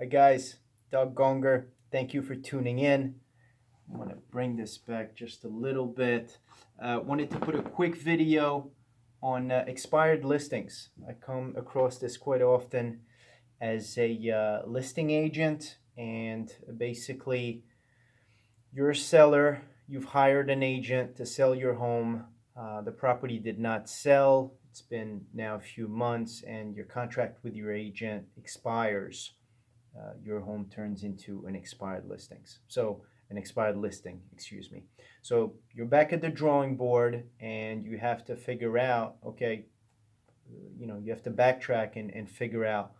Hi guys, Doug Gonger. Thank you for tuning in. I want to bring this back just a little bit. Wanted to put a quick video on expired listings. I come across this quite often as a listing agent, and basically, you're a seller. You've hired an agent to sell your home. The property did not sell. It's been now a few months, and your contract with your agent expires. Your home turns into an expired listing, excuse me. So you're back at the drawing board and you have to figure out, okay, you have to backtrack and figure out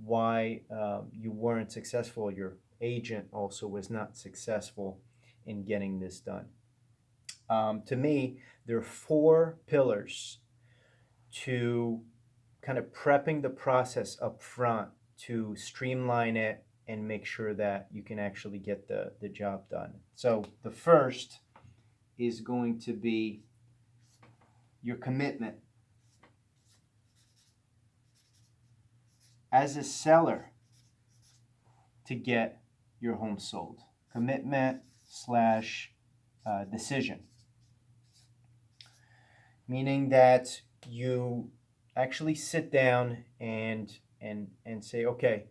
why you weren't successful. Your agent also was not successful in getting this done. To me, there are four pillars to kind of prepping the process up front to streamline it and make sure that you can actually get the job done. So the first is going to be your commitment. As a seller to get your home sold. Commitment slash decision. Meaning that you actually sit down and say, okay,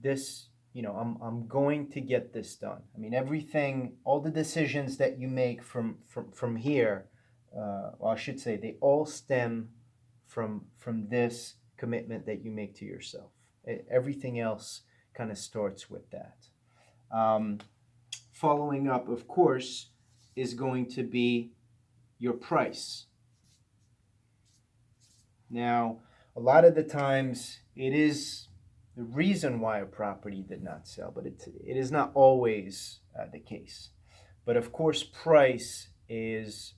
this, I'm going to get this done. I mean, everything, all the decisions that you make from here, well, I should say, they all stem from this commitment that you make to yourself. Everything else kind of starts with that. Um, Following up, of course, is going to be your price. Now, a lot of the times it is the reason why a property did not sell, but it is not always the case. But of course, price is,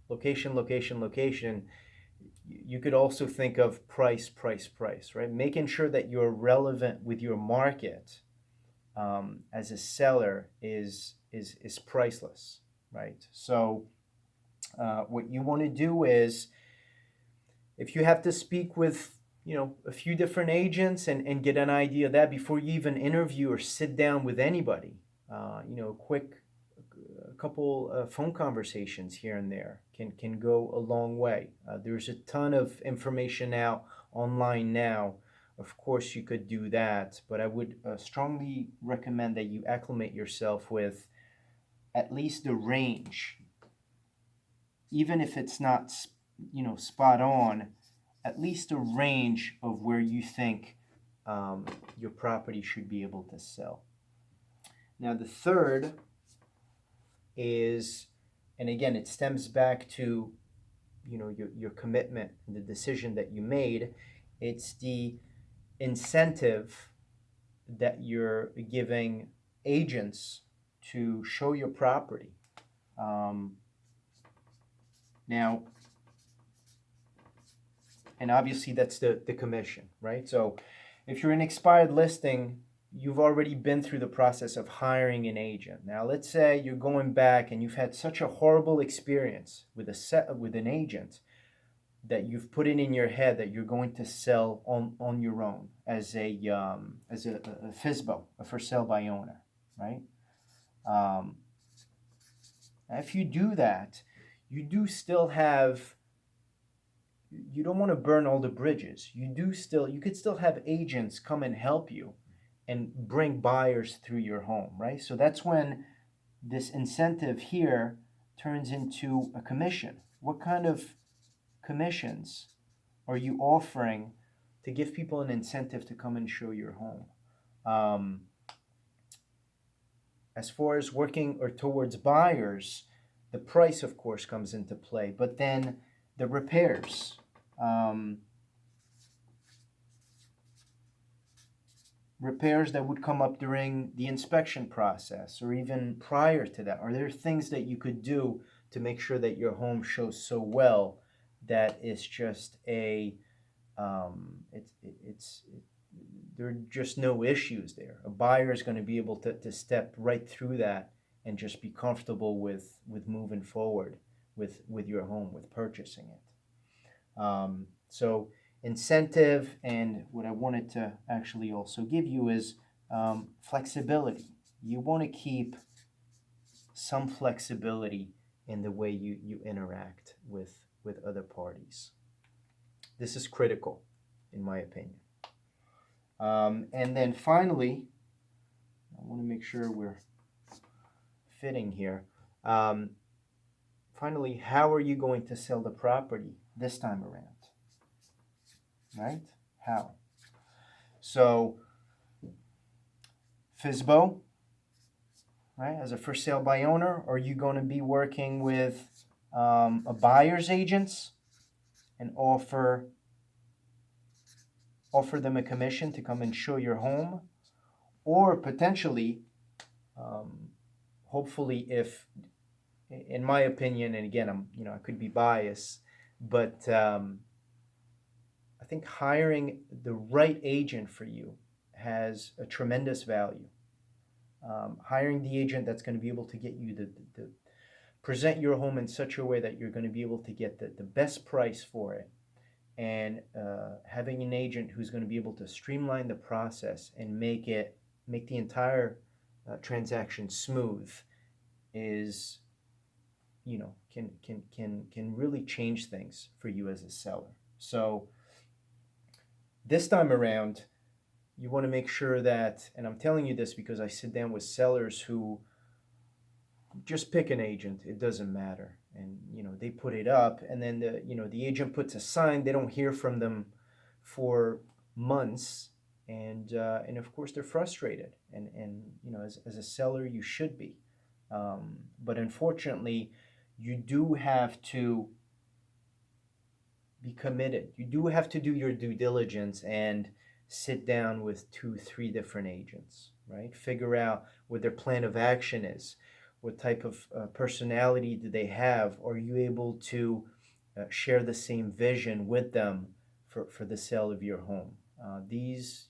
location, location, location. You could also think of price, price, price, right? Making sure that you're relevant with your market as a seller is priceless, right? So what you want to do is, if you have to speak with a few different agents and get an idea of that before you even interview or sit down with anybody, quick a couple phone conversations here and there can go a long way. There's a ton of information out online now. Of course, you could do that, but I would strongly recommend that you acclimate yourself with at least the range, even if it's not spot on, at least a range of where you think your property should be able to sell. Now, the third is, and again, it stems back to your commitment and the decision that you made. It's the incentive that you're giving agents to show your property. Now, and obviously that's the commission, right? So if you're an expired listing, you've already been through the process of hiring an agent. Now let's say you're going back and you've had such a horrible experience with an agent that you've put it in your head that you're going to sell on your own as a FSBO, a for sale by owner, right? Um, if you do that, you do still have, you don't want to burn all the bridges. You could still have agents come and help you and bring buyers through your home, right? So that's when this incentive here turns into a commission. What kind of commissions are you offering to give people an incentive to come and show your home? Um, as far as working or towards buyers, the price, of course, comes into play, but then the repairs. Um, Repairs that would come up during the inspection process or even prior to that? Are there things that you could do to make sure that your home shows so well that it's just there are just no issues there? A buyer is going to be able to step right through that and just be comfortable with moving forward with your home, with purchasing it. So incentive, and what I wanted to actually also give you is Flexibility. You want to keep some flexibility in the way you interact with other parties. This is critical, in my opinion. And then finally, I want to make sure we're fitting here. Um, Finally, how are you going to sell the property this time around? Right? How? So, FSBO, right? As a for sale by owner, are you going to be working with a buyer's agents and offer them a commission to come and show your home, or potentially, um, hopefully, if in my opinion, and again, I could be biased, but I think hiring the right agent for you has a tremendous value. Hiring the agent that's going to be able to get you the present your home in such a way that you're going to be able to get the best price for it, and having an agent who's going to be able to streamline the process and make the entire transaction smooth is, can really change things for you as a seller. So this time around, you want to make sure that, and I'm telling you this because I sit down with sellers who just pick an agent, it doesn't matter, and they put it up, and then the agent puts a sign, they don't hear from them for months, and of course they're frustrated, and as a seller you should be, but unfortunately you do have to be committed. You do have to do your due diligence and sit down with 2 3 different agents, right? Figure out what their plan of action is, what type of personality do they have. Are you able to share the same vision with them for the sale of your home? These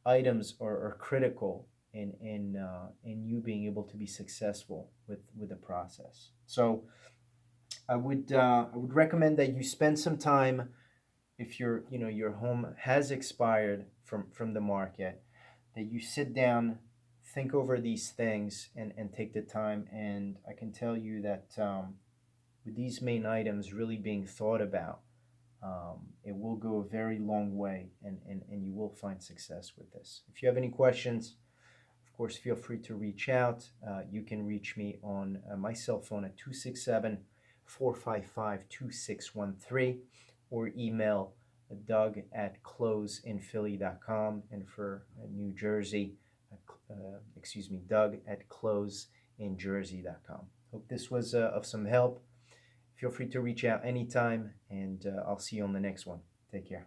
items are critical in you being able to be successful with the process. So I would recommend that you spend some time, if your home has expired from the market, that you sit down, think over these things, and take the time. And I can tell you that with these main items really being thought about, it will go a very long way, and you will find success with this. If you have any questions, of course, feel free to reach out. You can reach me on my cell phone at 267-455-2613, or email doug@closeinphilly.com, and for New Jersey, doug@closeinjersey.com. Hope this was of some help. Feel free to reach out anytime, and I'll see you on the next one. Take care.